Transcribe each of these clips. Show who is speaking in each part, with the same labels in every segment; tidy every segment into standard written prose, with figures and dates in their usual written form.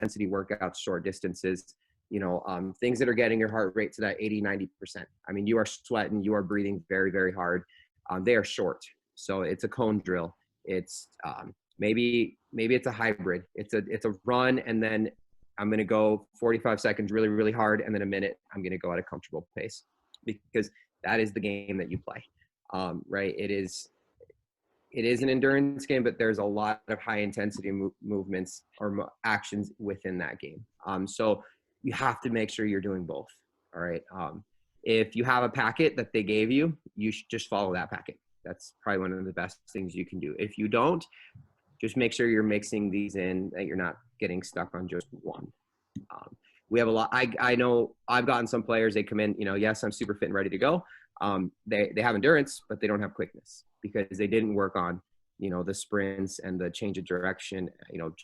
Speaker 1: intensity workouts, short distances, things that are getting your heart rate to that 80, 90%. I mean, you are sweating, you are breathing very, very hard. They are short. So it's a cone drill. It's maybe it's a hybrid. It's a run, and then I'm going to go 45 seconds really, really hard, and then a minute I'm going to go at a comfortable pace, because that is the game that you play, right? It is an endurance game, but there's a lot of high intensity movements or actions within that game. So you have to make sure you're doing both. All right. If you have a packet that they gave you, you should just follow that packet. That's probably one of the best things you can do. If you don't, just make sure you're mixing these in, that you're not getting stuck on just one. We have a lot. I know I've gotten some players, they come in, yes, I'm super fit and ready to go. They have endurance, but they don't have quickness because they didn't work on, the sprints and the change of direction,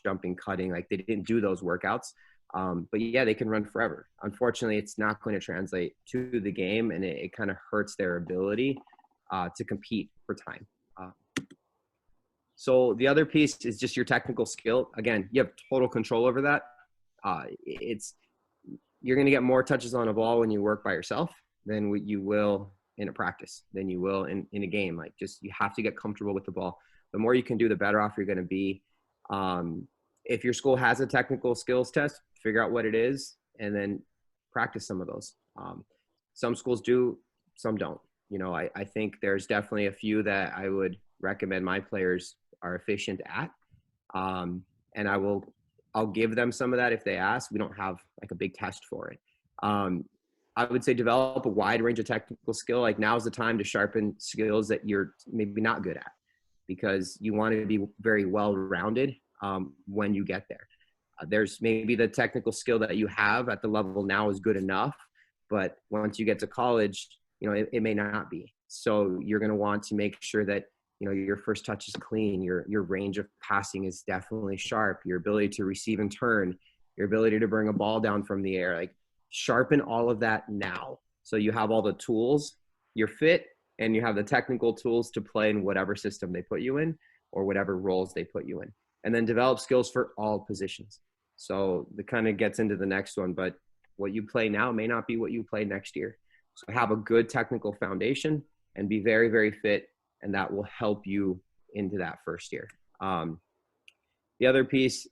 Speaker 1: jumping, cutting, like they didn't do those workouts. But yeah, they can run forever. Unfortunately, it's not going to translate to the game, and it kind of hurts their ability to compete for time. So the other piece is just your technical skill. Again, you have total control over that. You're going to get more touches on a ball when you work by yourself than what you will in a practice, than you will in a game. Like, just, you have to get comfortable with the ball. The more you can do, the better off you're going to be. If your school has a technical skills test, figure out what it is and then practice some of those. Some schools do, some don't. I think there's definitely a few that I would recommend my players are efficient at. And I'll give them some of that if they ask. We don't have like a big test for it. I would say develop a wide range of technical skill. Like, now's the time to sharpen skills that you're maybe not good at, because you want to be very well-rounded when you get there. There's maybe the technical skill that you have at the level now is good enough, but once you get to college, it may not be. So you're going to want to make sure that, your first touch is clean. Your range of passing is definitely sharp. Your ability to receive and turn, your ability to bring a ball down from the air, like, sharpen all of that now. So you have all the tools, you're fit, and you have the technical tools to play in whatever system they put you in or whatever roles they put you in. And then develop skills for all positions. So that kind of gets into the next one, but what you play now may not be what you play next year. So have a good technical foundation and be very, very fit, and that will help you into that first year. The other piece,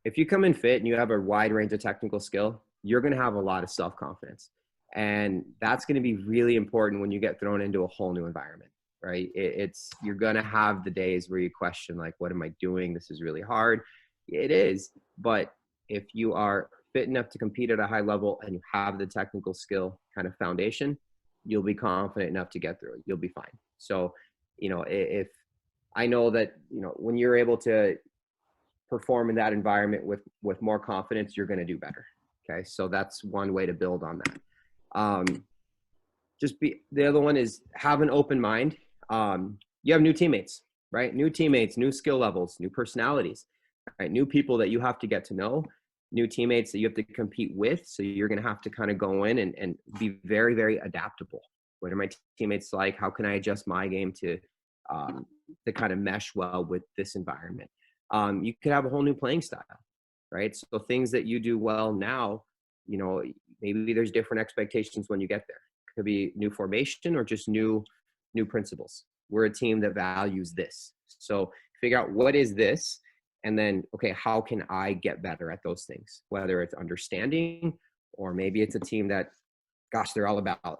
Speaker 1: if you come in fit and you have a wide range of technical skill, you're going to have a lot of self-confidence. And that's going to be really important when you get thrown into a whole new environment, right? You're going to have the days where you question, like, what am I doing? This is really hard. It is. But if you are fit enough to compete at a high level and you have the technical skill kind of foundation, you'll be confident enough to get through it. You'll be fine. So, if I know that, when you're able to perform in that environment with more confidence, you're going to do better. Okay. So that's one way to build on that. The other one is have an open mind. You have new teammates, right? New teammates, new skill levels, new personalities, right? New people that you have to get to know, new teammates that you have to compete with. So you're going to have to kind of go in and be very, very adaptable. What are my teammates like? How can I adjust my game to kind of mesh well with this environment? You could have a whole new playing style, right? So things that you do well now, maybe there's different expectations when you get there. It could be new formation or just new principles. We're a team that values this. So figure out what is this, and then, okay, how can I get better at those things? Whether it's understanding, or maybe it's a team that, gosh, they're all about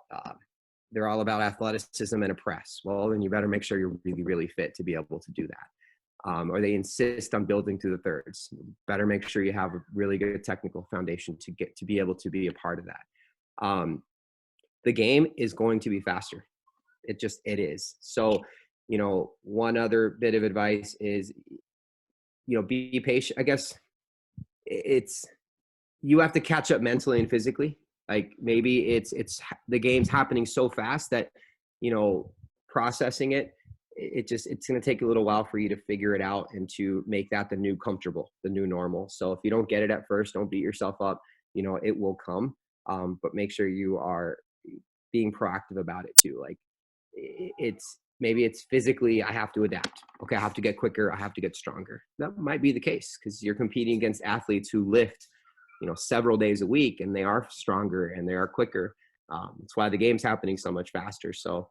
Speaker 1: athleticism and a press. Well, then you better make sure you're really, really fit to be able to do that. Or they insist on building through the thirds. Better make sure you have a really good technical foundation to be able to be a part of that. The game is going to be faster. It is. So, one other bit of advice is, be patient. I guess you have to catch up mentally and physically. Like, maybe it's the game's happening so fast that, processing it, it's going to take a little while for you to figure it out and to make that the new comfortable, the new normal. So if you don't get it at first, don't beat yourself up. It will come, but make sure you are being proactive about it too. Like, Maybe it's physically, I have to adapt. Okay, I have to get quicker. I have to get stronger. That might be the case because you're competing against athletes who lift, several days a week, and they are stronger and they are quicker. That's why the game's happening so much faster. So,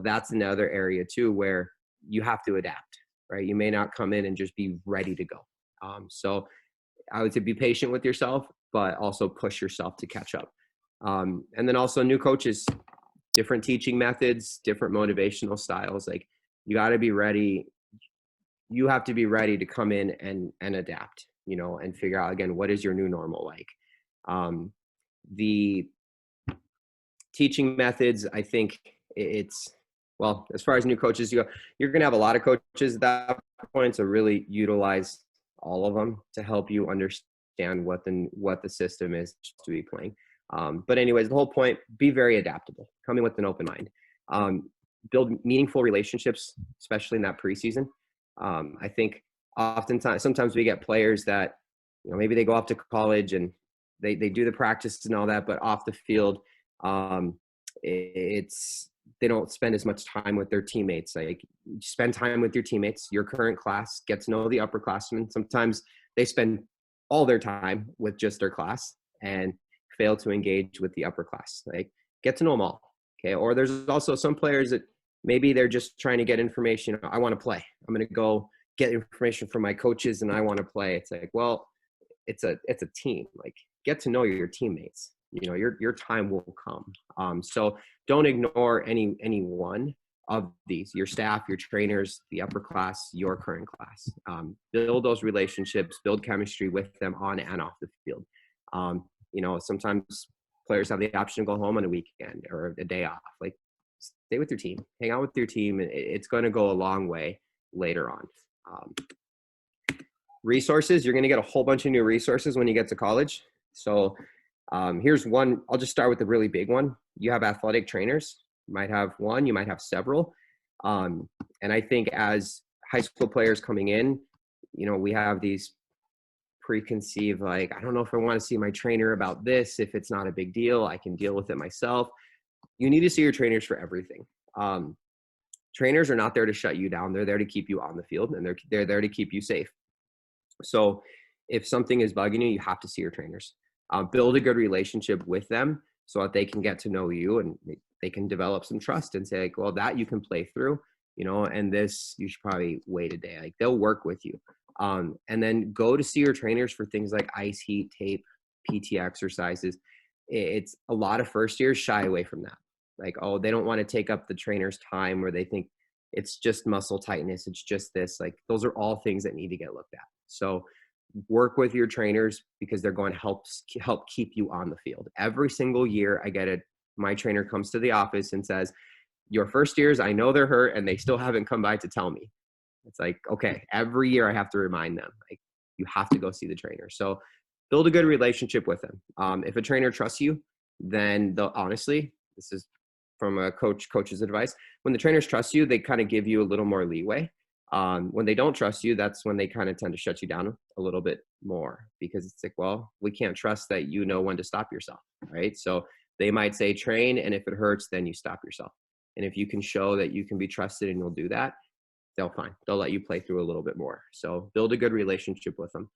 Speaker 1: that's another area too where you have to adapt, right? You may not come in and just be ready to go. So I would say be patient with yourself, but also push yourself to catch up. And then also new coaches, different teaching methods, different motivational styles. Like you got to be ready. You have to be ready to come in and adapt, and figure out again, what is your new normal like? The teaching methods, I think as far as new coaches go, you're going to have a lot of coaches at that point. So really utilize all of them to help you understand what the system is to be playing. But anyways, the whole point, be very adaptable, come in with an open mind, build meaningful relationships, especially in that preseason. I think sometimes we get players that, maybe they go off to college and they do the practice and all that, but off the field, they don't spend as much time with their teammates. Like spend time with your teammates, your current class, get to know the upperclassmen. Sometimes they spend all their time with just their class and fail to engage with the upper class. Like get to know them all. Okay. Or there's also some players that maybe they're just trying to get information. I want to play. I'm going to go get information from my coaches and I want to play. It's like, well, it's a team. Like get to know your teammates. Your time will come. So don't ignore any one of these, your staff, your trainers, the upper class, your current class. Build those relationships, build chemistry with them on and off the field. Sometimes players have the option to go home on a weekend or a day off. Like stay with your team, hang out with your team, and it's going to go a long way later on. Resources, you're going to get a whole bunch of new resources when you get to college. So here's one. I'll just start with the really big one. You have athletic trainers. You might have one, you might have several. And I think as high school players coming in, we have these preconceived, like, I don't know if I want to see my trainer about this. If it's not a big deal, I can deal with it myself. You need to see your trainers for everything. Trainers are not there to shut you down. They're there to keep you on the field, and they're there to keep you safe. So if something is bugging you, you have to see your trainers. Build a good relationship with them so that they can get to know you and they can develop some trust and say, like, well, that you can play through, and this you should probably wait a day. Like they'll work with you. And then go to see your trainers for things like ice, heat, tape, PT exercises. It's a lot of first years shy away from that. Like, oh, they don't want to take up the trainer's time, or they think it's just muscle tightness. It's just this. Like those are all things that need to get looked at. So work with your trainers because they're going to help keep you on the field. Every single year I get it. My trainer comes to the office and says, your first years, I know they're hurt and they still haven't come by to tell me. It's like, okay, every year I have to remind them, like, you have to go see the trainer. So build a good relationship with them. If a trainer trusts you, then honestly, this is from a coach's advice. When the trainers trust you, they kind of give you a little more leeway. When they don't trust you, that's when they kind of tend to shut you down a little bit more, because it's like, well, we can't trust that you know when to stop yourself, right? So they might say train, and if it hurts, then you stop yourself. And if you can show that you can be trusted and you'll do that, they'll let you play through a little bit more. So build a good relationship with them.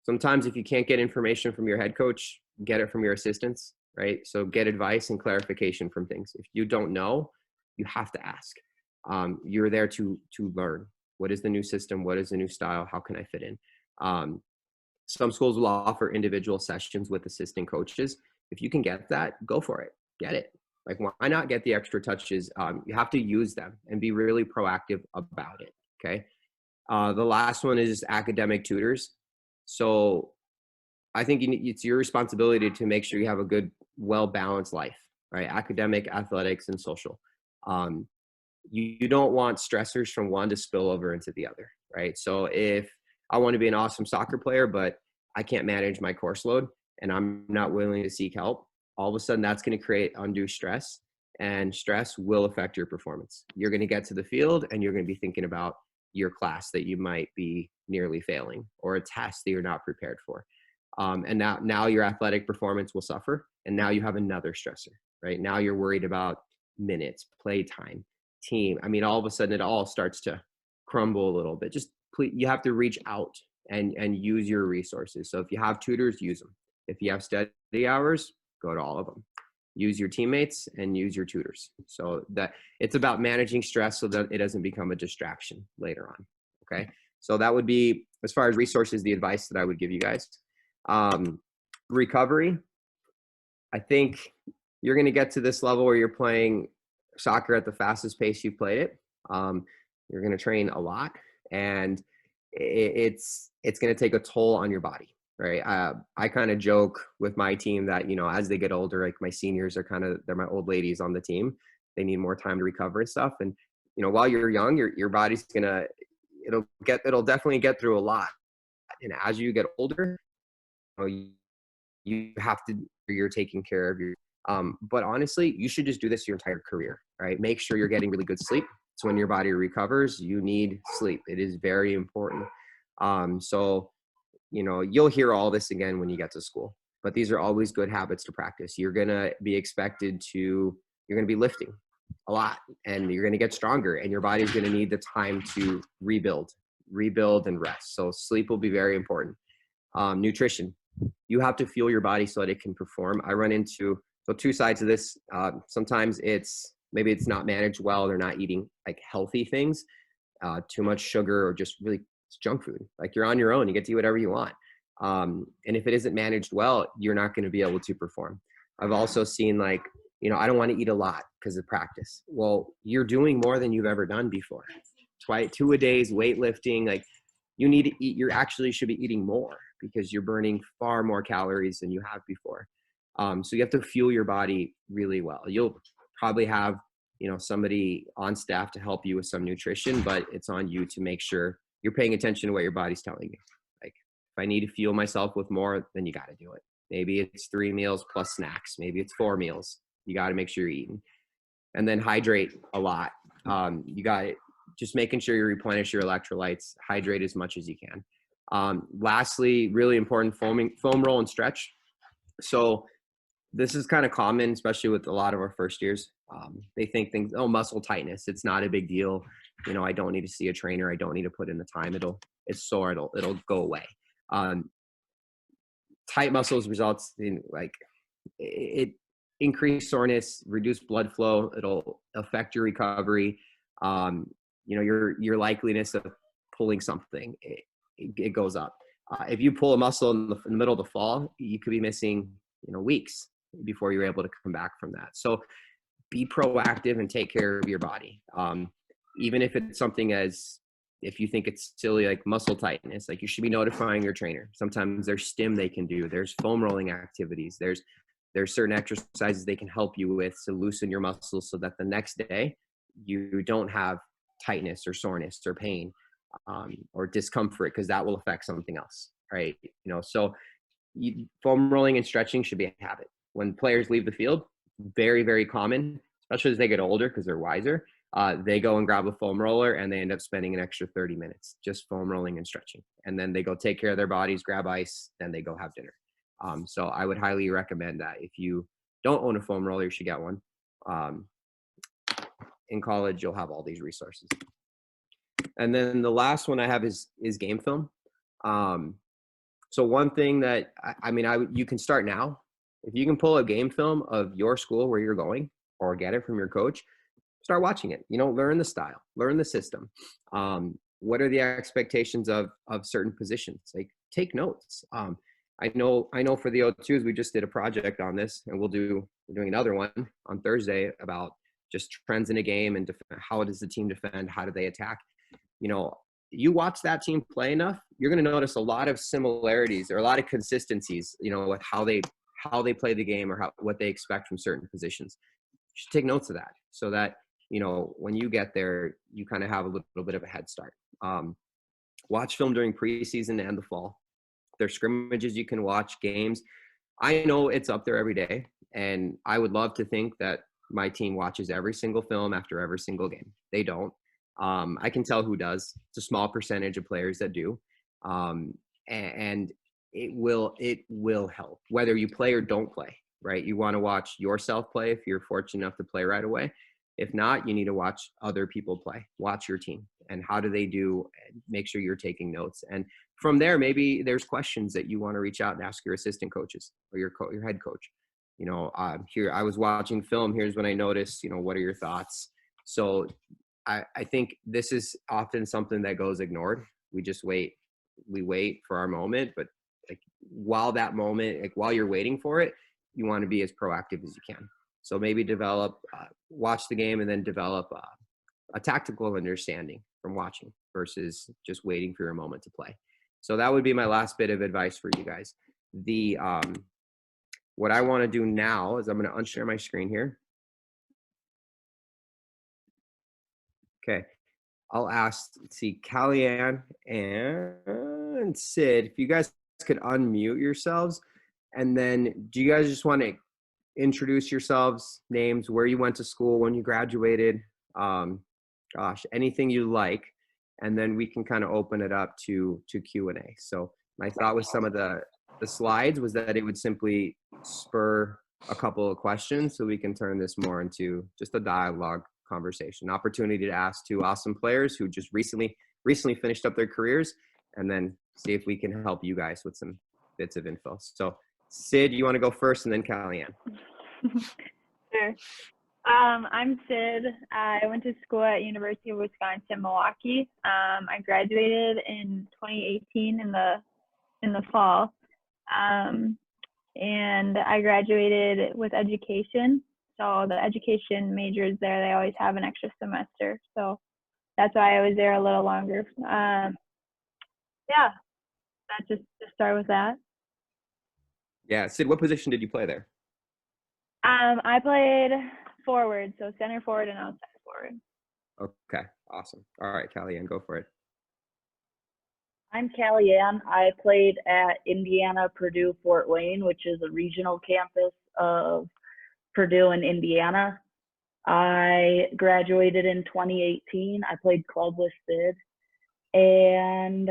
Speaker 1: Sometimes if you can't get information from your head coach, get it from your assistants, right? So get advice and clarification from things. If you don't know, you have to ask. You're there to learn. What is the new system? What is the new style? How can I fit in? Some schools will offer individual sessions with assistant coaches. If you can get that, go for it. Get it. Like, why not get the extra touches? You have to use them and be really proactive about it. Okay. The last one is academic tutors. So I think it's your responsibility to make sure you have a good, well-balanced life, right? Academic, athletics, and social. You don't want stressors from one to spill over into the other, right? So if I want to be an awesome soccer player, but I can't manage my course load and I'm not willing to seek help, all of a sudden that's going to create undue stress, and stress will affect your performance. You're going to get to the field and you're going to be thinking about your class that you might be nearly failing, or a test that you're not prepared for. And now your athletic performance will suffer. And now you have another stressor, right? Now you're worried about minutes, play time, team, I mean, all of a sudden it all starts to crumble a little bit. Just please, you have to reach out and use your resources. So if you have tutors, use them. If you have study hours, go to all of them. Use your teammates and use your tutors. So that it's about managing stress so that it doesn't become a distraction later on. Okay. So that would be, as far as resources, the advice that I would give you guys. Recovery. I think you're going to get to this level where you're playing soccer at the fastest pace you've played it. You're going to train a lot, and it's going to take a toll on your body. Right. I kind of joke with my team that, you know, as they get older, like my seniors are they're my old ladies on the team. They need more time to recover and stuff. And, you know, while you're young, your body's it'll definitely get through a lot. And as you get older, you know, you have to, you're taking care of your, but honestly, you should just do this your entire career, right? Make sure you're getting really good sleep. So when your body recovers, you need sleep. It is very important. So, you know, you'll hear all this again when you get to school, but these are always good habits to practice. You're going to be you're going to be lifting a lot, and you're going to get stronger, and your body's going to need the time to rebuild and rest. So sleep will be very important. Nutrition, you have to fuel your body so that it can perform. I run into, two sides of this. Sometimes maybe it's not managed well. They're not eating like healthy things, too much sugar, or just really junk food. Like, you're on your own, you get to eat whatever you want. And if it isn't managed well, you're not going to be able to perform. I've also seen, like, you know, I don't want to eat a lot because of practice. Well, you're doing more than you've ever done before. 2 a days, weightlifting, like, you need to eat, you should be eating more because you're burning far more calories than you have before. So you have to fuel your body really well. You'll probably have, you know, somebody on staff to help you with some nutrition, but it's on you to make sure you're paying attention to what your body's telling you. Like, if I need to fuel myself with more, then you got to do it. Maybe it's 3 meals plus snacks. Maybe it's 4 meals. You got to make sure you're eating. And then hydrate a lot. You got it. Just making sure you replenish your electrolytes, hydrate as much as you can. Lastly, really important, foam roll and stretch. So this is kind of common, especially with a lot of our first years. They think muscle tightness, it's not a big deal. You know, I don't need to see a trainer. I don't need to put in the time. It's sore. It'll go away. Tight muscles results in, like, it increased soreness, reduced blood flow. It'll affect your recovery. You know, your likeliness of pulling something, it goes up. If you pull a muscle in the middle of the fall, you could be missing, you know, weeks before you're able to come back from that. So be proactive and take care of your body. Even if it's something as, if you think it's silly, like muscle tightness, like, you should be notifying your trainer. Sometimes there's stim they can do. There's foam rolling activities. There's certain exercises they can help you with to loosen your muscles so that the next day you don't have tightness or soreness or pain, or discomfort, because that will affect something else, right? You know, so foam rolling and stretching should be a habit. When players leave the field, very, very common, especially as they get older because they're wiser, they go and grab a foam roller and they end up spending an extra 30 minutes just foam rolling and stretching. And then they go take care of their bodies, grab ice, then they go have dinner. So I would highly recommend that. If you don't own a foam roller, you should get one. In college, you'll have all these resources. And then the last one I have is game film. So one thing that, you can start now. If you can pull a game film of your school where you're going, or get it from your coach, start watching it. You know, learn the style, learn the system. What are the expectations of certain positions? Like, take notes. I know for the O2s, we just did a project on this, and we're doing another one on Thursday about just trends in a game and how does the team defend? How do they attack? You know, you watch that team play enough, you're going to notice a lot of similarities or a lot of consistencies, you know, with how they play the game, or what they expect from certain positions. You should take notes of that so that, you know, when you get there, you kind of have a little bit of a head start. Watch film during preseason and the fall. There's scrimmages you can watch, games. I know it's up there every day, and I would love to think that my team watches every single film after every single game. They don't. I can tell who does. It's a small percentage of players that do. And it will help whether you play or don't play, right? You want to watch yourself play if you're fortunate enough to play right away. If not, you need to watch other people play, watch your team and how do they do, and make sure you're taking notes. And from there, maybe there's questions that you want to reach out and ask your assistant coaches or your head coach. Here, I was watching film. Here's when I noticed, what are your thoughts? So I think this is often something that goes ignored. We just wait. We wait for our moment, but like while you're waiting for it, you want to be as proactive as you can. So maybe watch the game and then develop a tactical understanding from watching versus just waiting for your moment to play. So that would be my last bit of advice for you guys. What I want to do now is I'm going to unshare my screen here. Okay. I'll ask, Kellyanne and Sid, if you guys could unmute yourselves. And then do you guys just want to introduce yourselves, names, where you went to school, when you graduated, anything you like. And then we can kind of open it up to Q&A. So my thought with some of the slides was that it would simply spur a couple of questions so we can turn this more into just a dialogue conversation, opportunity to ask two awesome players who just recently finished up their careers, and then see if we can help you guys with some bits of info. So Sid, you want to go first, and then Kellyanne?
Speaker 2: Sure. I'm Sid. I went to school at University of Wisconsin-Milwaukee. I graduated in 2018 in the fall, and I graduated with education. So the education majors there, they always have an extra semester. So that's why I was there a little longer. That just to start with that.
Speaker 1: Yeah, Sid, what position did you play there?
Speaker 2: I played forward, so center forward and outside forward.
Speaker 1: Okay, awesome. All right, Kellyanne, go for it.
Speaker 3: I'm Kellyanne. I played at Indiana Purdue Fort Wayne, which is a regional campus of Purdue in Indiana. I graduated in 2018. I played club with Sid, and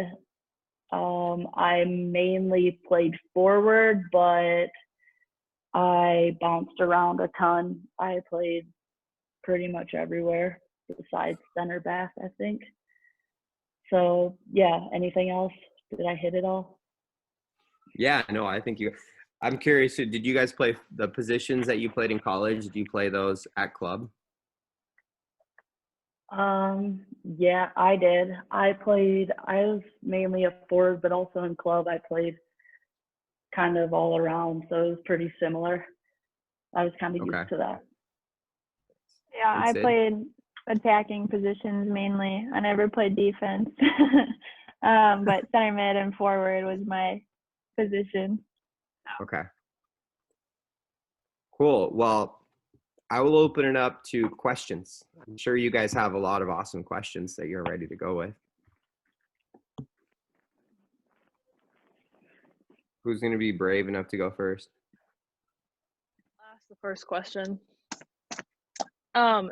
Speaker 3: I mainly played forward, but I bounced around a ton. I played pretty much everywhere besides center back, I think. So yeah, anything else? Did I hit it all?
Speaker 1: Yeah, no, I think I'm curious, did you guys play the positions that you played in college? Did you play those at club?
Speaker 3: Yeah, I did. I was mainly a forward, but also in club I played kind of all around, so it was pretty similar. I was kind of used to that.
Speaker 2: Yeah, I played attacking positions mainly. I never played defense. But center mid and forward was my position.
Speaker 1: Okay. Cool. Well, I will open it up to questions. I'm sure you guys have a lot of awesome questions that you're ready to go with. Who's going to be brave enough to go first?
Speaker 4: I'll ask the first question.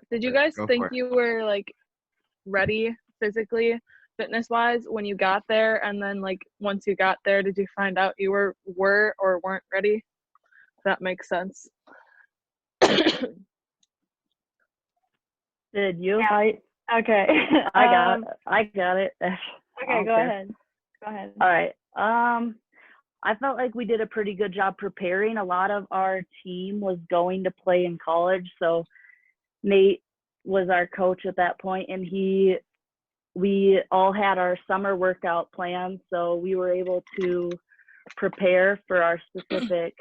Speaker 4: Did you guys think you were like ready physically, fitness wise when you got there? And then like once you got there, did you find out you were or weren't ready? If that makes sense.
Speaker 3: Did you?
Speaker 2: Yeah. Okay.
Speaker 3: I got it.
Speaker 2: Okay, go ahead.
Speaker 3: All right. I felt like we did a pretty good job preparing. A lot of our team was going to play in college, so Nate was our coach at that point, and we all had our summer workout plans, so we were able to prepare for our specific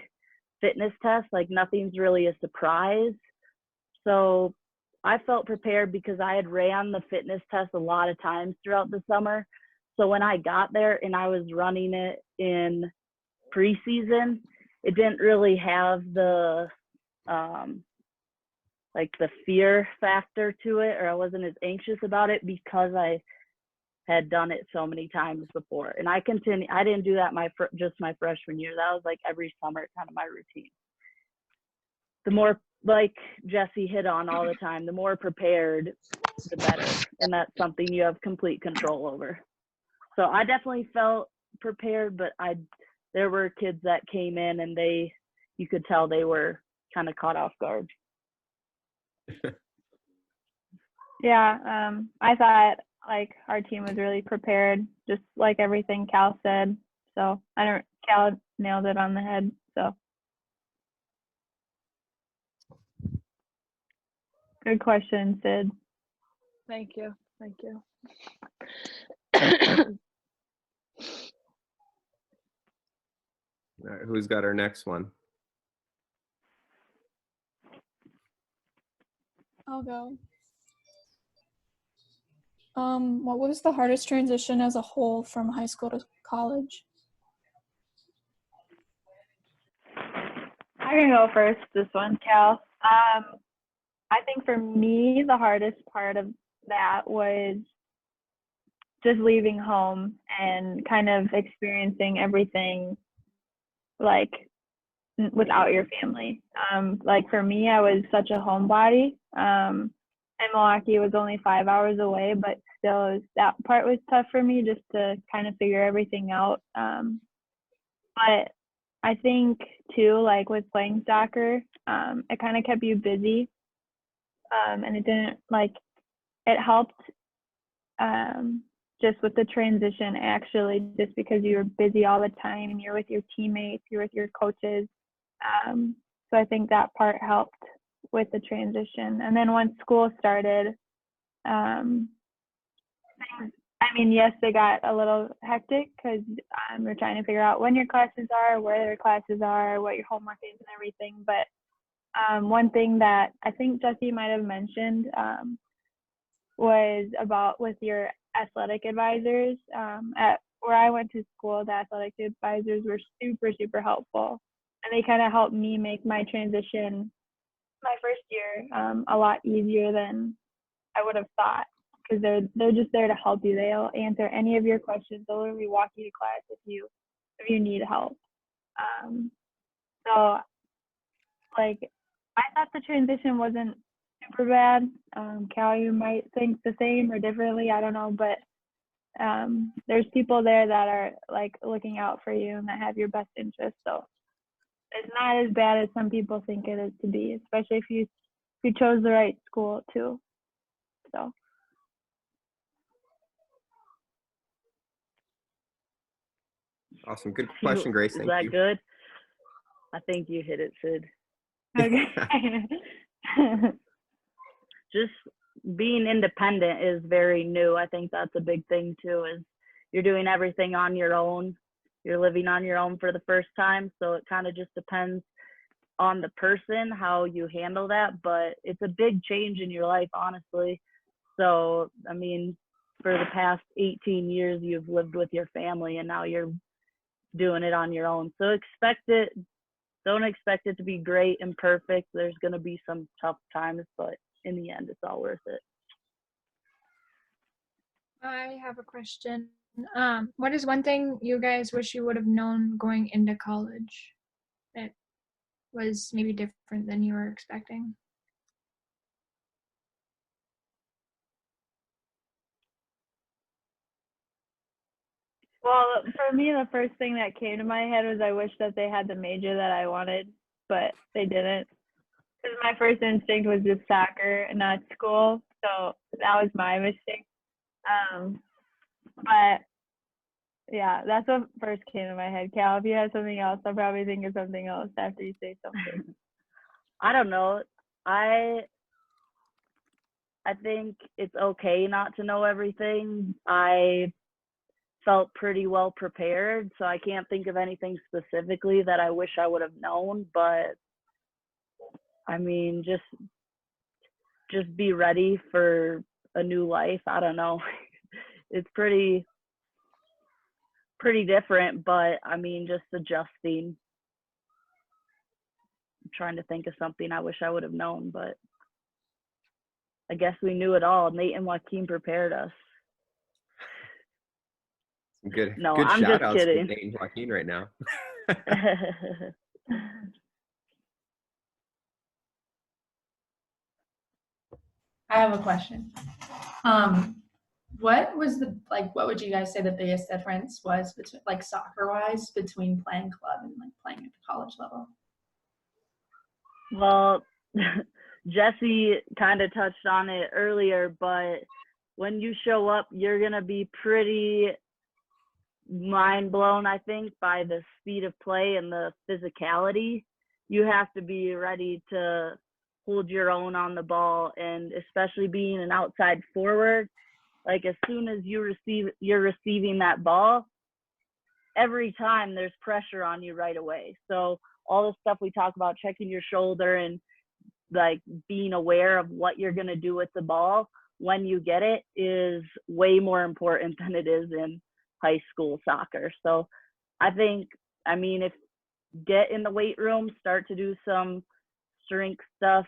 Speaker 3: fitness test. Like nothing's really a surprise. So I felt prepared because I had ran the fitness test a lot of times throughout the summer. So when I got there and I was running it in preseason, it didn't really have the like the fear factor to it, or I wasn't as anxious about it because I had done it so many times before. And I didn't do that just my freshman year. That was like every summer kind of my routine. The more, like Jesse hit on all the time, the more prepared, the better. And that's something you have complete control over. So I definitely felt prepared, but there were kids that came in and you could tell they were kind of caught off guard.
Speaker 2: Yeah, I thought like our team was really prepared, just like everything Cal said. So Cal nailed it on the head. So good question, Sid.
Speaker 4: Thank you. Thank you.
Speaker 1: All right, who's got our next one?
Speaker 5: I'll go. What was the hardest transition as a whole from high school to college?
Speaker 2: I can go first this one, Cal. I think for me, the hardest part of that was just leaving home and kind of experiencing everything like without your family. Like for me, I was such a homebody. And Milwaukee was only 5 hours away, but still that part was tough for me just to kind of figure everything out. But I think too, like with playing soccer, it kind of kept you busy. And it didn't it helped just with the transition actually, just because you were busy all the time and you're with your teammates, you're with your coaches. So I think that part helped with the transition. And then once school started, yes, they got a little hectic because you're trying to figure out when your classes are, where their classes are, what your homework is and everything. But one thing that I think Jesse might have mentioned was about with your athletic advisors. At where I went to school, the athletic advisors were super, super helpful. And they kind of helped me make my transition my first year a lot easier than I would have thought, because they're just there to help you. They'll answer any of your questions. They'll literally walk you to class if you need help. So I thought the transition wasn't super bad. Cal, you might think the same or differently, I don't know, but there's people there that are looking out for you and that have your best interest. So it's not as bad as some people think it is to be, especially if you chose the right school too. So.
Speaker 1: Awesome. Good question, Grace. Thank you.
Speaker 3: Is that good? I think you hit it, Sid.
Speaker 2: Okay.
Speaker 3: Just being independent is very new. I think that's a big thing too, is you're doing everything on your own. You're living on your own for the first time. So it kind of just depends on the person, how you handle that. But it's a big change in your life, honestly. So, for the past 18 years, you've lived with your family and now you're doing it on your own. So don't expect it to be great and perfect. There's going to be some tough times, but in the end, it's all worth it.
Speaker 5: I have a question. What is one thing you guys wish you would have known going into college that was maybe different than you were expecting?
Speaker 2: Well, for me, the first thing that came to my head was I wish that they had the major that I wanted, but they didn't. Because my first instinct was just soccer and not school, so that was my mistake. But yeah, that's what first came to my head. Cal, if you have something else, I'll probably think of something else after you say something.
Speaker 3: I don't know. I think it's okay not to know everything. I felt pretty well prepared, so I can't think of anything specifically that I wish I would have known, but just be ready for a new life. I don't know. It's pretty different, but just adjusting. I'm trying to think of something I wish I would have known, but I guess we knew it all. Nate and Joaquin prepared us.
Speaker 1: Good
Speaker 3: I'm
Speaker 1: shout
Speaker 3: just
Speaker 1: outs
Speaker 3: kidding.
Speaker 1: to Nate and Joaquin right now.
Speaker 6: I have a question. What would you guys say the biggest difference was between soccer wise between playing club and playing at the college level?
Speaker 3: Well, Jesse kind of touched on it earlier, but when you show up, you're going to be pretty mind blown, I think, by the speed of play and the physicality. You have to be ready to hold your own on the ball, and especially being an outside forward, like as soon as you're receiving that ball, every time there's pressure on you right away. So all the stuff we talk about, checking your shoulder and like being aware of what you're going to do with the ball when you get it, is way more important than it is in high school soccer. So I think, I mean, if get in the weight room, start to do some strength stuff,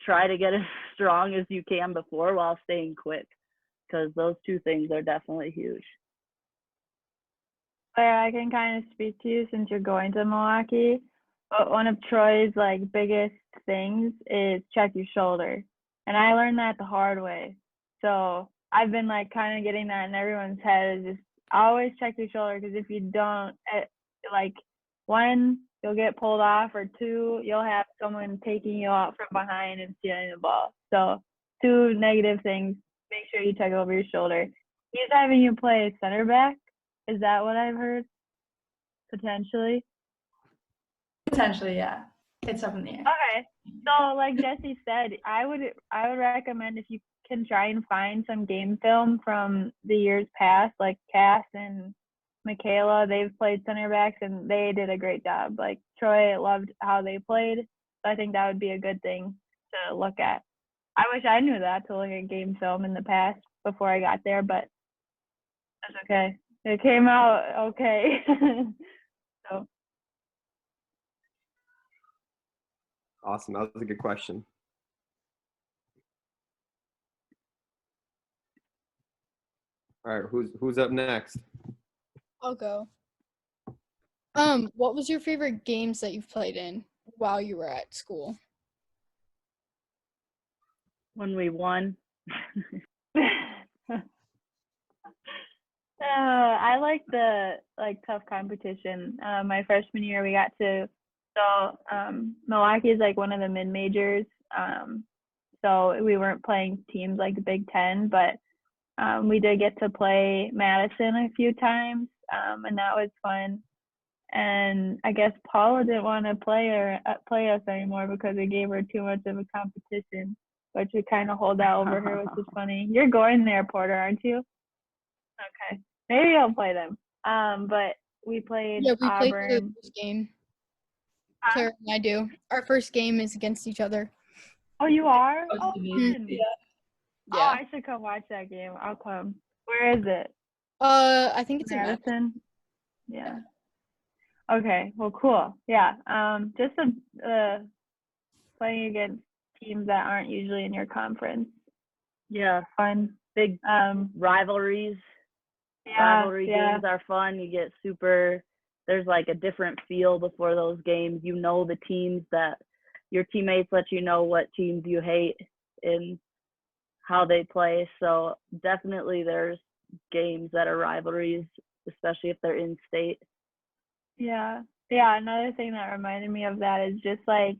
Speaker 3: try to get as strong as you can before while staying quick, because those two things are definitely huge.
Speaker 2: I can kind of speak to you since you're going to Milwaukee. But one of Troy's like biggest things is check your shoulder. And I learned that the hard way. So I've been like kind of getting that in everyone's head, is just always check your shoulder, because if you don't, like, one, you'll get pulled off, or two, you'll have someone taking you out from behind and stealing the ball. So two negative things. Make sure you check over your shoulder. He's having you play center back. Is that what I've heard? Potentially.
Speaker 6: Potentially, yeah. It's up in the air.
Speaker 2: Okay. So like Jesse said, I would recommend, if you can, try and find some game film from the years past, like Cass and Michaela. They've played center backs and they did a great job. Like Troy loved how they played. So I think that would be a good thing to look at. I wish I knew that, to look at game film in the past before I got there, but that's okay. It came out okay. So.
Speaker 1: Awesome. That was a good question. All right, who's up next?
Speaker 7: I'll go. What was your favorite games that you've played in while you were at school?
Speaker 3: When we won.
Speaker 2: I like the tough competition. My freshman year, we got to, Milwaukee is like one of the mid majors. So we weren't playing teams like the Big Ten, but we did get to play Madison a few times, and that was fun. And I guess Paula didn't want to play us anymore because we gave her too much of a competition, which we kind of hold out over her, which is funny. You're going there, Porter, aren't you? Okay. Maybe I'll play them. But we played Auburn.
Speaker 7: Played the first game. Claire and I do. Our first game is against each other.
Speaker 2: Oh, you are? Oh,
Speaker 6: Yeah.
Speaker 2: Oh, I should come watch that game. I'll come. Where is it?
Speaker 7: I think it's in
Speaker 2: Madison. Yeah. Okay. Well, cool. Yeah. Just playing against teams that aren't usually in your conference.
Speaker 3: Yeah.
Speaker 2: Fun.
Speaker 3: Big rivalries.
Speaker 2: Yeah,
Speaker 3: Rivalry games are fun. You get there's like a different feel before those games. You know the teams that your teammates let you know what teams you hate and how they play. So definitely there's games that are rivalries, especially if they're in state.
Speaker 2: Yeah. Yeah. Another thing that reminded me of that is just like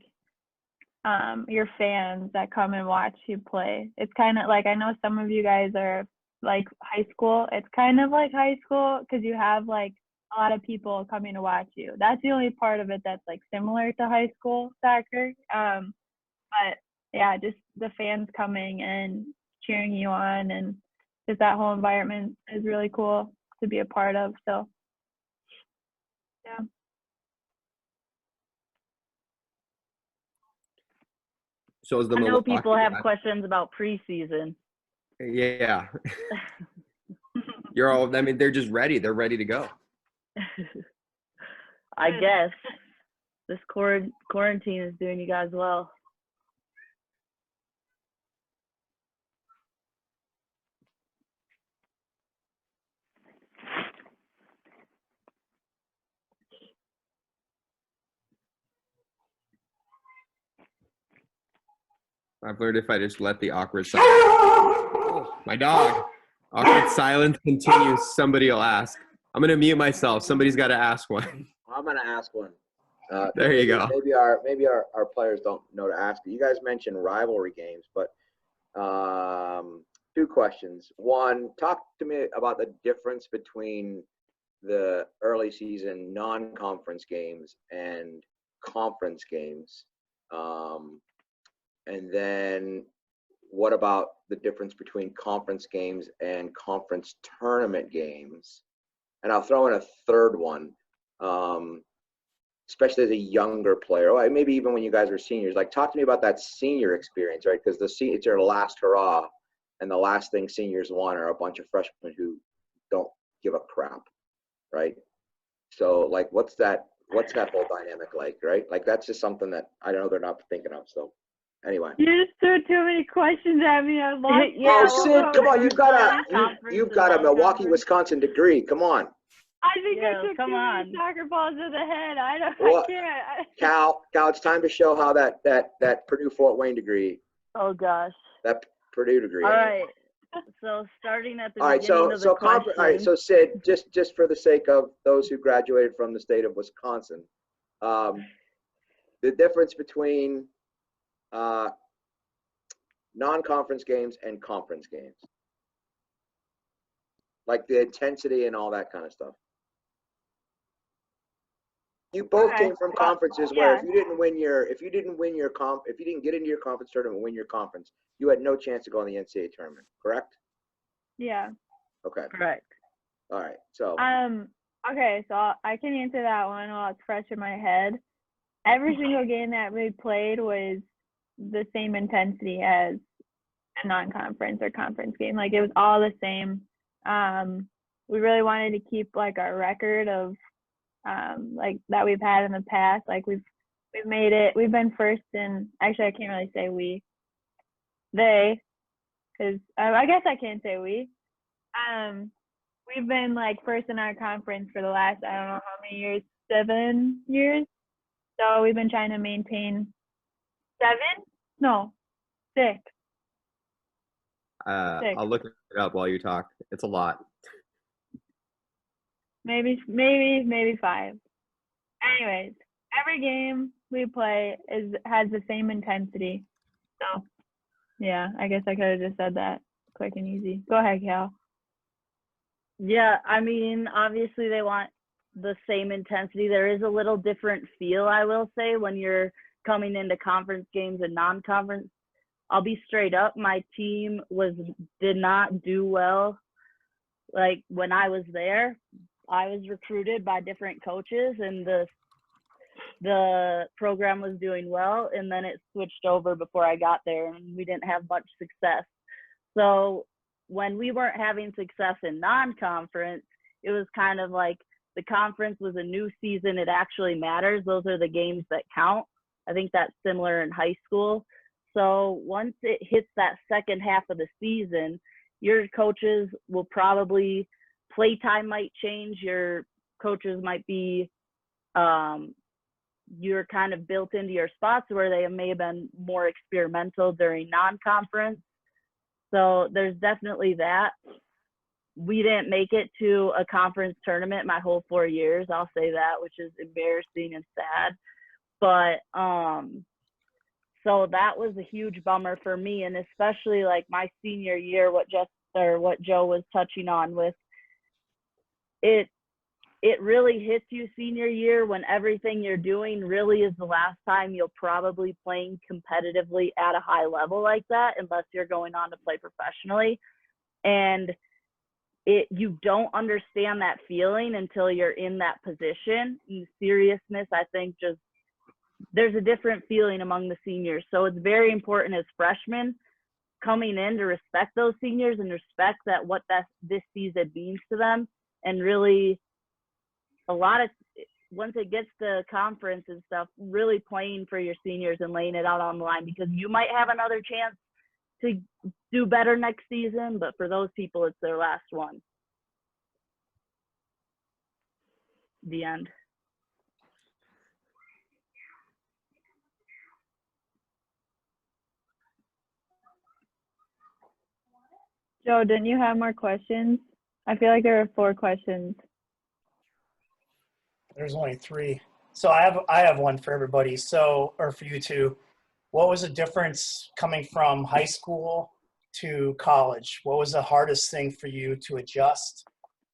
Speaker 2: your fans that come and watch you play. It's kind of like, I know some of you guys are like high school. It's kind of like high school because you have like a lot of people coming to watch you. That's the only part of it that's like similar to high school soccer. But yeah, just the fans coming and cheering you on, and just that whole environment is really cool to be a part of. So yeah.
Speaker 1: So is the
Speaker 3: I know
Speaker 1: Milwaukee
Speaker 3: people have questions about preseason.
Speaker 1: Yeah. They're just ready. They're ready to go.
Speaker 3: I guess this quarantine is doing you guys well.
Speaker 1: I've learned if I just let the awkward silence. Oh, my dog. Awkward silence continues. Somebody will ask. I'm going to mute myself. Somebody's got to ask one.
Speaker 8: I'm going to ask one.
Speaker 1: There you go.
Speaker 8: Maybe our players don't know to ask. You guys mentioned rivalry games, but two questions. One, talk to me about the difference between the early season non-conference games and conference games. And then what about the difference between conference games and conference tournament games? And I'll throw in a third one, especially as a younger player, or maybe even when you guys were seniors. Like, talk to me about that senior experience, right? Because it's your last hurrah, and the last thing seniors want are a bunch of freshmen who don't give a crap, right? So, like, what's that whole dynamic like, right? Like, that's just something that I don't know they're not thinking of. So, anyway.
Speaker 2: You just threw too many questions at me. I lost.
Speaker 8: Oh, Sid, come on! You've got a Milwaukee, Wisconsin degree. Come on.
Speaker 2: I think I took too many soccer balls to the head. I can't.
Speaker 8: Cal, it's time to show how that Purdue Fort Wayne degree.
Speaker 3: Oh gosh.
Speaker 8: That Purdue degree.
Speaker 3: All right. So starting at the beginning of the question.
Speaker 8: All right. So Sid, just for the sake of those who graduated from the state of Wisconsin, the difference between non-conference games and conference games, like the intensity and all that kind of stuff. You both came from conferences where if you didn't get into your conference tournament and win your conference, you had no chance to go in the NCAA tournament, correct?
Speaker 2: Yeah.
Speaker 8: Okay.
Speaker 3: Correct.
Speaker 8: All right. So.
Speaker 2: Okay, so I can answer that one while it's fresh in my head. Every single game that we played was the same intensity as a non-conference or conference game. Like, it was all the same. We really wanted to keep like our record of like that we've had in the past. Like, we've made it. We've been first in. Actually, I can't really say they, because I guess I can't say we. We've been like first in our conference for the last, I don't know how many years, 7 years. So we've been trying to maintain 6.
Speaker 1: I'll look it up while you talk. It's a lot.
Speaker 2: Maybe 5. Anyways, every game we play has the same intensity. So, yeah, I guess I could have just said that quick and easy. Go ahead, Cal.
Speaker 3: Yeah, I mean, obviously they want the same intensity. There is a little different feel, I will say, when you're coming into conference games and non-conference. I'll be straight up, my team did not do well. Like, when I was there, I was recruited by different coaches, and the program was doing well, and then it switched over before I got there, and we didn't have much success. So when we weren't having success in non-conference, it was kind of like the conference was a new season. It actually matters. Those are the games that count. I think that's similar in high school. So once it hits that second half of the season, your coaches will probably, playtime might change. Your coaches might be, you're kind of built into your spots where they may have been more experimental during non-conference. So there's definitely that. We didn't make it to a conference tournament my whole 4 years. I'll say that, which is embarrassing and sad. But so that was a huge bummer for me, and especially like my senior year, what Joe was touching on with it. It really hits you senior year when everything you're doing really is the last time you'll probably playing competitively at a high level like that, unless you're going on to play professionally. And you don't understand that feeling until you're in that position. And the seriousness, I think, just there's a different feeling among the seniors. So it's very important as freshmen coming in to respect those seniors and respect that what this season means to them, and really once it gets to conference and stuff, really playing for your seniors and laying it out on the line, because you might have another chance to do better next season, but for those people, it's their last one. The end.
Speaker 2: Joe, didn't you have more questions? I feel like there were 4 questions.
Speaker 9: There's only 3. So I have one for everybody. So, or for you two, what was the difference coming from high school to college? What was the hardest thing for you to adjust?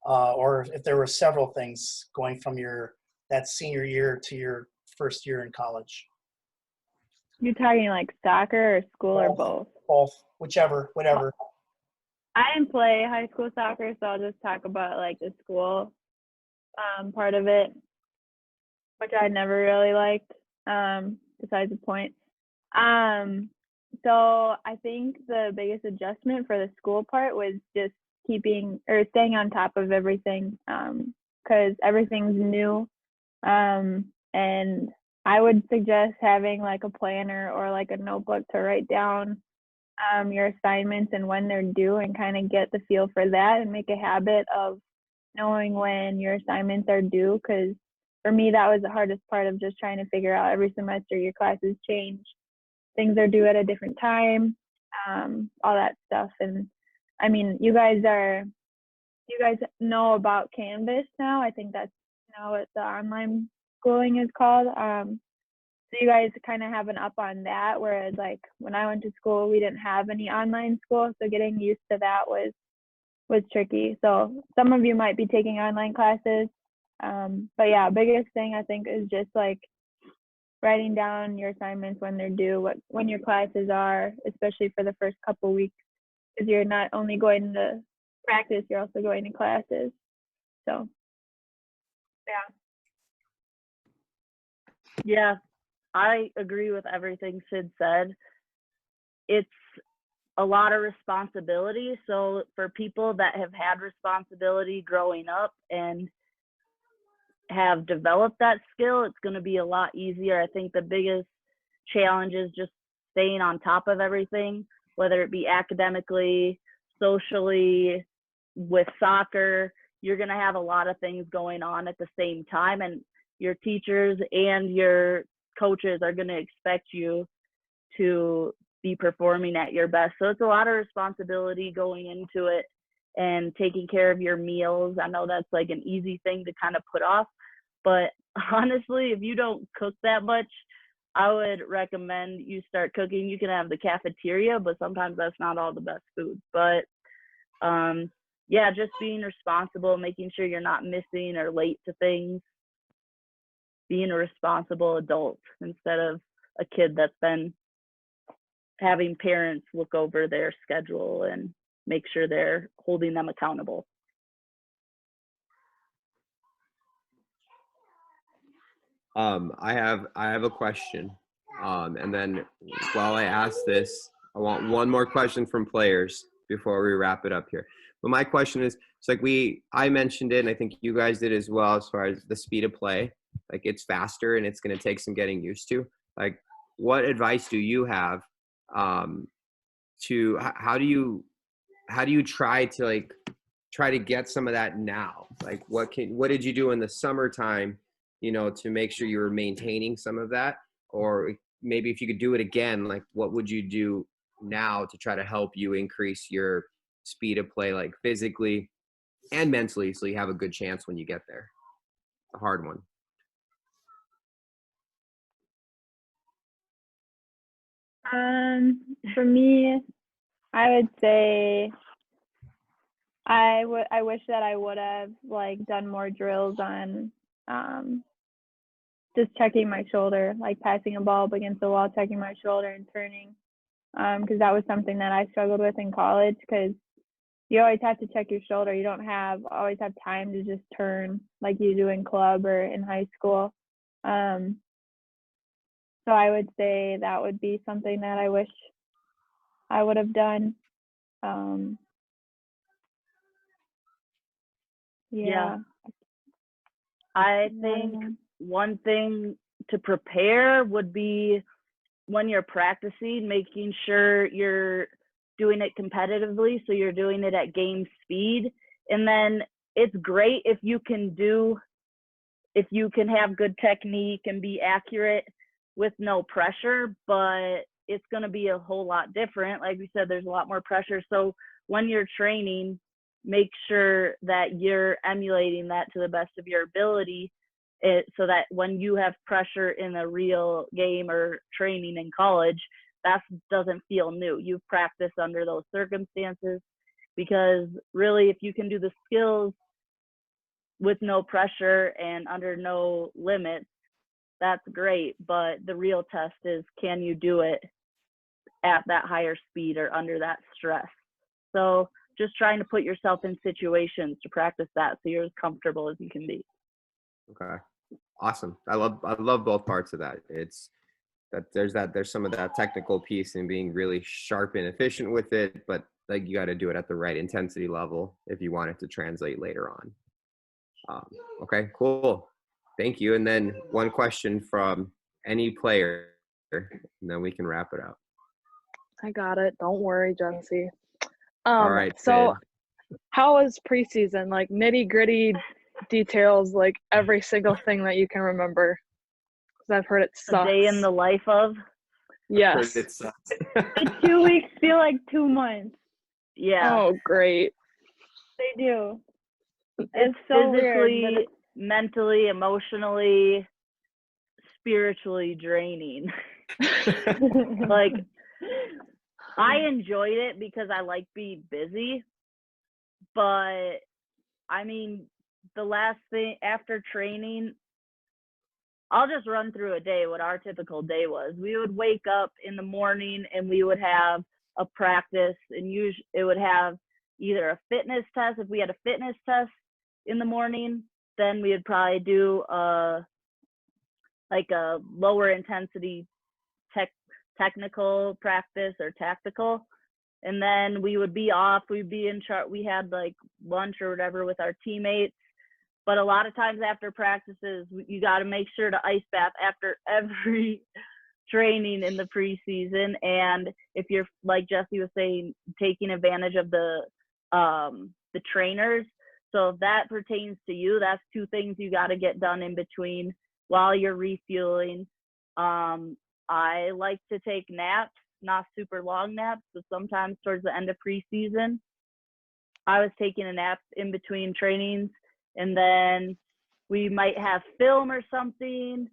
Speaker 9: Or if there were several things going from that senior year to your first year in college?
Speaker 2: You're talking like soccer or school or both?
Speaker 9: Both, whichever, whatever.
Speaker 2: I didn't play high school soccer, so I'll just talk about like the school part of it, which I never really liked, besides the point. So I think the biggest adjustment for the school part was just staying on top of everything, because everything's new. And I would suggest having like a planner or like a notebook to write down your assignments and when they're due, and kind of get the feel for that and make a habit of knowing when your assignments are due. Because for me, that was the hardest part of just trying to figure out every semester your classes change. Things are due at a different time, all that stuff. And I mean, you guys know about Canvas now. I think that's now what the online schooling is called. So you guys kind of have an up on that, whereas like when I went to school, we didn't have any online school, so getting used to that was tricky. So some of you might be taking online classes, but yeah, biggest thing I think is just like writing down your assignments when they're due, when your classes are, especially for the first couple weeks, because you're not only going to practice, you're also going to classes. So
Speaker 3: Yeah, I agree with everything Sid said. It's a lot of responsibility. So for people that have had responsibility growing up and have developed that skill, it's going to be a lot easier. I think the biggest challenge is just staying on top of everything, whether it be academically, socially, with soccer. You're going to have a lot of things going on at the same time, and your teachers and your coaches are going to expect you to be performing at your best. So it's a lot of responsibility going into it, and taking care of your meals. I know that's like an easy thing to kind of put off, but honestly, if you don't cook that much, I would recommend you start cooking. You can have the cafeteria, but sometimes that's not all the best food. But yeah, just being responsible, making sure you're not missing or late to things, being a responsible adult instead of a kid that's been having parents look over their schedule and make sure they're holding them accountable.
Speaker 1: I have a question. And then while I ask this, I want one more question from players before we wrap it up here. But my question is, it's like I mentioned it, and I think you guys did as well, as far as the speed of play. Like, it's faster and it's going to take some getting used to. Like, what advice do you have to how do you try to get some of that now? Like, what did you do in the summertime, to make sure you were maintaining some of that? Or maybe if you could do it again, like, what would you do now to try to help you increase your speed of play, like physically and mentally, so you have a good chance when you get there? A hard one.
Speaker 2: For me, I would say I wish that I would have like done more drills on just checking my shoulder, like passing a ball up against the wall, checking my shoulder and turning, because that was something that I struggled with in college, because you always have to check your shoulder. You don't always have time to just turn like you do in club or in high school. So I would say that would be something that I wish I would have done. Yeah.
Speaker 3: I think one thing to prepare would be, when you're practicing, making sure you're doing it competitively, so you're doing it at game speed. And then it's great if you can have good technique and be accurate with no pressure, but it's going to be a whole lot different. Like we said, there's a lot more pressure. So when you're training, make sure that you're emulating that to the best of your ability. so that when you have pressure in a real game or training in college, that doesn't feel new. You've practiced under those circumstances, because really if you can do the skills with no pressure and under no limits, that's great. But the real test is, can you do it at that higher speed or under that stress? So just trying to put yourself in situations to practice that so you're as comfortable as you can be.
Speaker 1: Okay. Awesome. I love both parts of that. It's that there's some of that technical piece and being really sharp and efficient with it, but like you got to do it at the right intensity level if you want it to translate later on. Okay, cool. Thank you. And then one question from any player, and then we can wrap it up.
Speaker 4: I got it. Don't worry, Jesse.
Speaker 1: All right.
Speaker 4: So
Speaker 1: Sid.
Speaker 4: how was preseason? Like nitty-gritty details, like every single thing that you can remember. Because I've heard it sucks.
Speaker 3: A day in the life of?
Speaker 4: Yes.
Speaker 1: It sucks.
Speaker 2: The 2 weeks feel like 2 months.
Speaker 3: Yeah.
Speaker 4: Oh, great.
Speaker 2: They do.
Speaker 3: It's
Speaker 2: so
Speaker 3: physically,
Speaker 2: weird,
Speaker 3: mentally, emotionally, spiritually draining. Like, I enjoyed it because I like being busy, but I mean, the last thing after training, I'll just run through a day, what our typical day was. We would wake up in the morning and we would have a practice, and usually it would have either a fitness test. If we had a fitness test in the morning, then we would probably do like a lower intensity technical practice or tactical, and then we would be off. We'd be in chart. We had like lunch or whatever with our teammates. But a lot of times after practices, you got to make sure to ice bath after every training in the preseason. And if you're, like Jesse was saying, taking advantage of the trainers, so if that pertains to you, that's 2 things you got to get done in between while you're refueling. I like to take naps, not super long naps, but sometimes towards the end of preseason, I was taking a nap in between trainings, and then we might have film or something,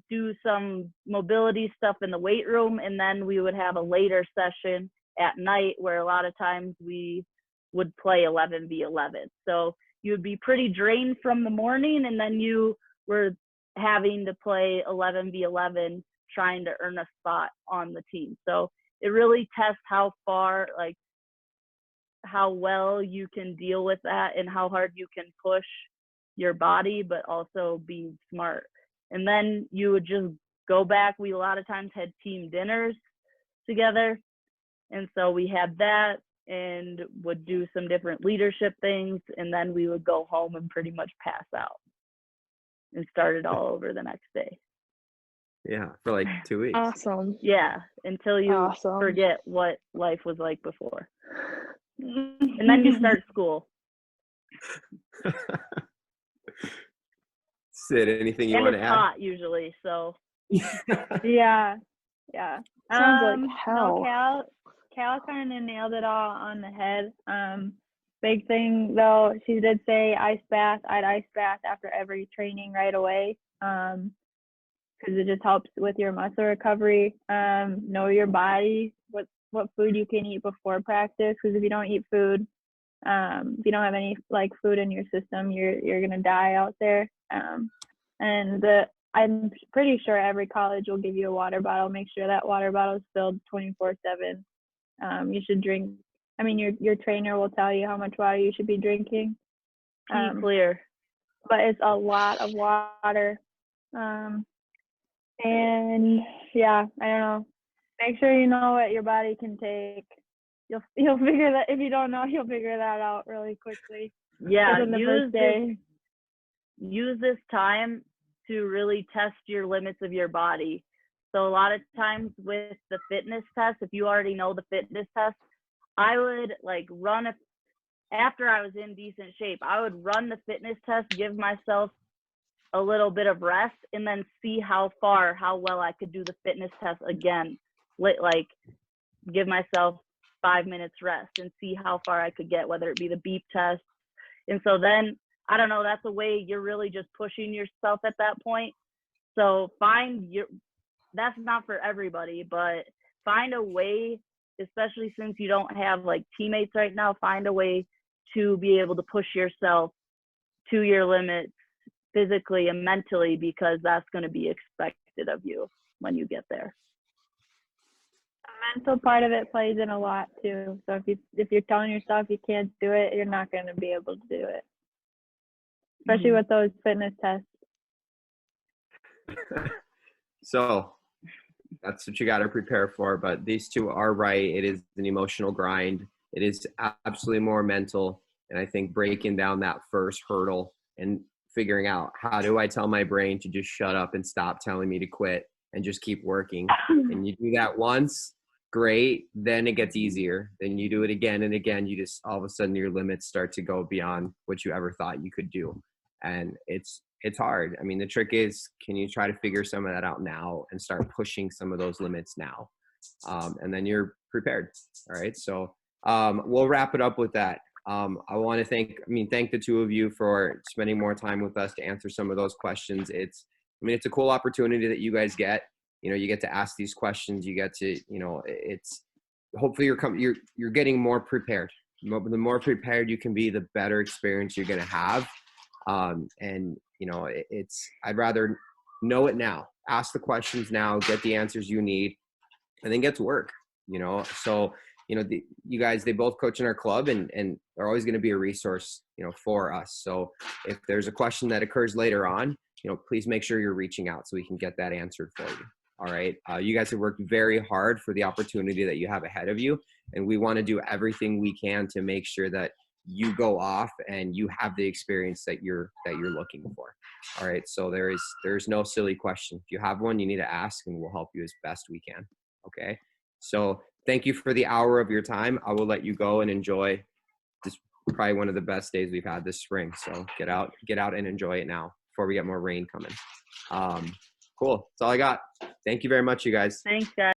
Speaker 3: do some mobility stuff in the weight room, and then we would have a later session at night where a lot of times we would play 11v11. So you would be pretty drained from the morning, and then you were having to play 11v11, trying to earn a spot on the team. So it really tests how far, like how well you can deal with that and how hard you can push your body, but also be smart. And then you would just go back. We a lot of times had team dinners together. And so we had that and would do some different leadership things. And then we would go home and pretty much pass out and start it all over the next day.
Speaker 1: Yeah, for like 2 weeks.
Speaker 4: Awesome.
Speaker 3: Yeah, until you forget what life was like before. And then you start school.
Speaker 1: Sid, anything you
Speaker 3: and
Speaker 1: want to
Speaker 3: it's
Speaker 1: add?
Speaker 3: hot usually, so.
Speaker 2: Yeah.
Speaker 4: Sounds like hell.
Speaker 2: No, Cal kind of nailed it all on the head. Big thing though, she did say ice bath. I'd ice bath after every training right away, because it just helps with your muscle recovery. Know your body, what food you can eat before practice, because if you don't eat food, if you don't have any like food in your system, you're gonna die out there. And I'm pretty sure every college will give you a water bottle. Make sure that water bottle is filled 24/7. You should drink. I mean, your trainer will tell you how much water you should be drinking.
Speaker 3: Clear.
Speaker 2: But it's a lot of water. And yeah, I don't know. Make sure you know what your body can take. You'll figure that, if you don't know, you'll figure that out really quickly.
Speaker 3: Yeah,
Speaker 2: Within the first day.
Speaker 3: Use this time to really test your limits of your body. So a lot of times with the fitness test, if you already know the fitness test, I would like after I was in decent shape, I would run the fitness test, give myself a little bit of rest, and then see how well I could do the fitness test again. Like give myself 5 minutes rest and see how far I could get, whether it be the beep test. And so then I don't know, that's a way you're really just pushing yourself at that point. So that's not for everybody, but find a way, especially since you don't have like teammates right now, find a way to be able to push yourself to your limits physically and mentally, because that's going to be expected of you when you get there.
Speaker 2: The mental part of it plays in a lot too. So if you're telling yourself you can't do it, you're not going to be able to do it, especially with those fitness tests.
Speaker 1: So that's what you got to prepare for. But these two are right. It is an emotional grind. It is absolutely more mental. And I think breaking down that first hurdle and figuring out, how do I tell my brain to just shut up and stop telling me to quit and just keep working? And you do that once, great. Then it gets easier. Then you do it again and again. You just, all of a sudden your limits start to go beyond what you ever thought you could do. And it's hard. I mean, the trick is, can you try to figure some of that out now and start pushing some of those limits now? And then you're prepared. All right. So we'll wrap it up with that. I want to thank the two of you for spending more time with us to answer some of those questions. It's a cool opportunity that you guys get. You get to ask these questions. You get to, it's hopefully you're getting more prepared. The more prepared you can be, the better experience you're going to have. I'd rather know it now, ask the questions now, get the answers you need, and then get to work, So, you guys, they both coach in our club and they're always going to be a resource, for us. So if there's a question that occurs later on, please make sure you're reaching out so we can get that answered for you. All right. You guys have worked very hard for the opportunity that you have ahead of you. And we want to do everything we can to make sure that you go off and you have the experience that you're looking for. All right. So there's no silly question. If you have one, you need to ask and we'll help you as best we can. Okay. So thank you for the hour of your time. I will let you go and enjoy this, probably one of the best days we've had this spring. So get out and enjoy it now before we get more rain coming. Cool. That's all I got. Thank you very much, you guys.
Speaker 3: Thanks, guys.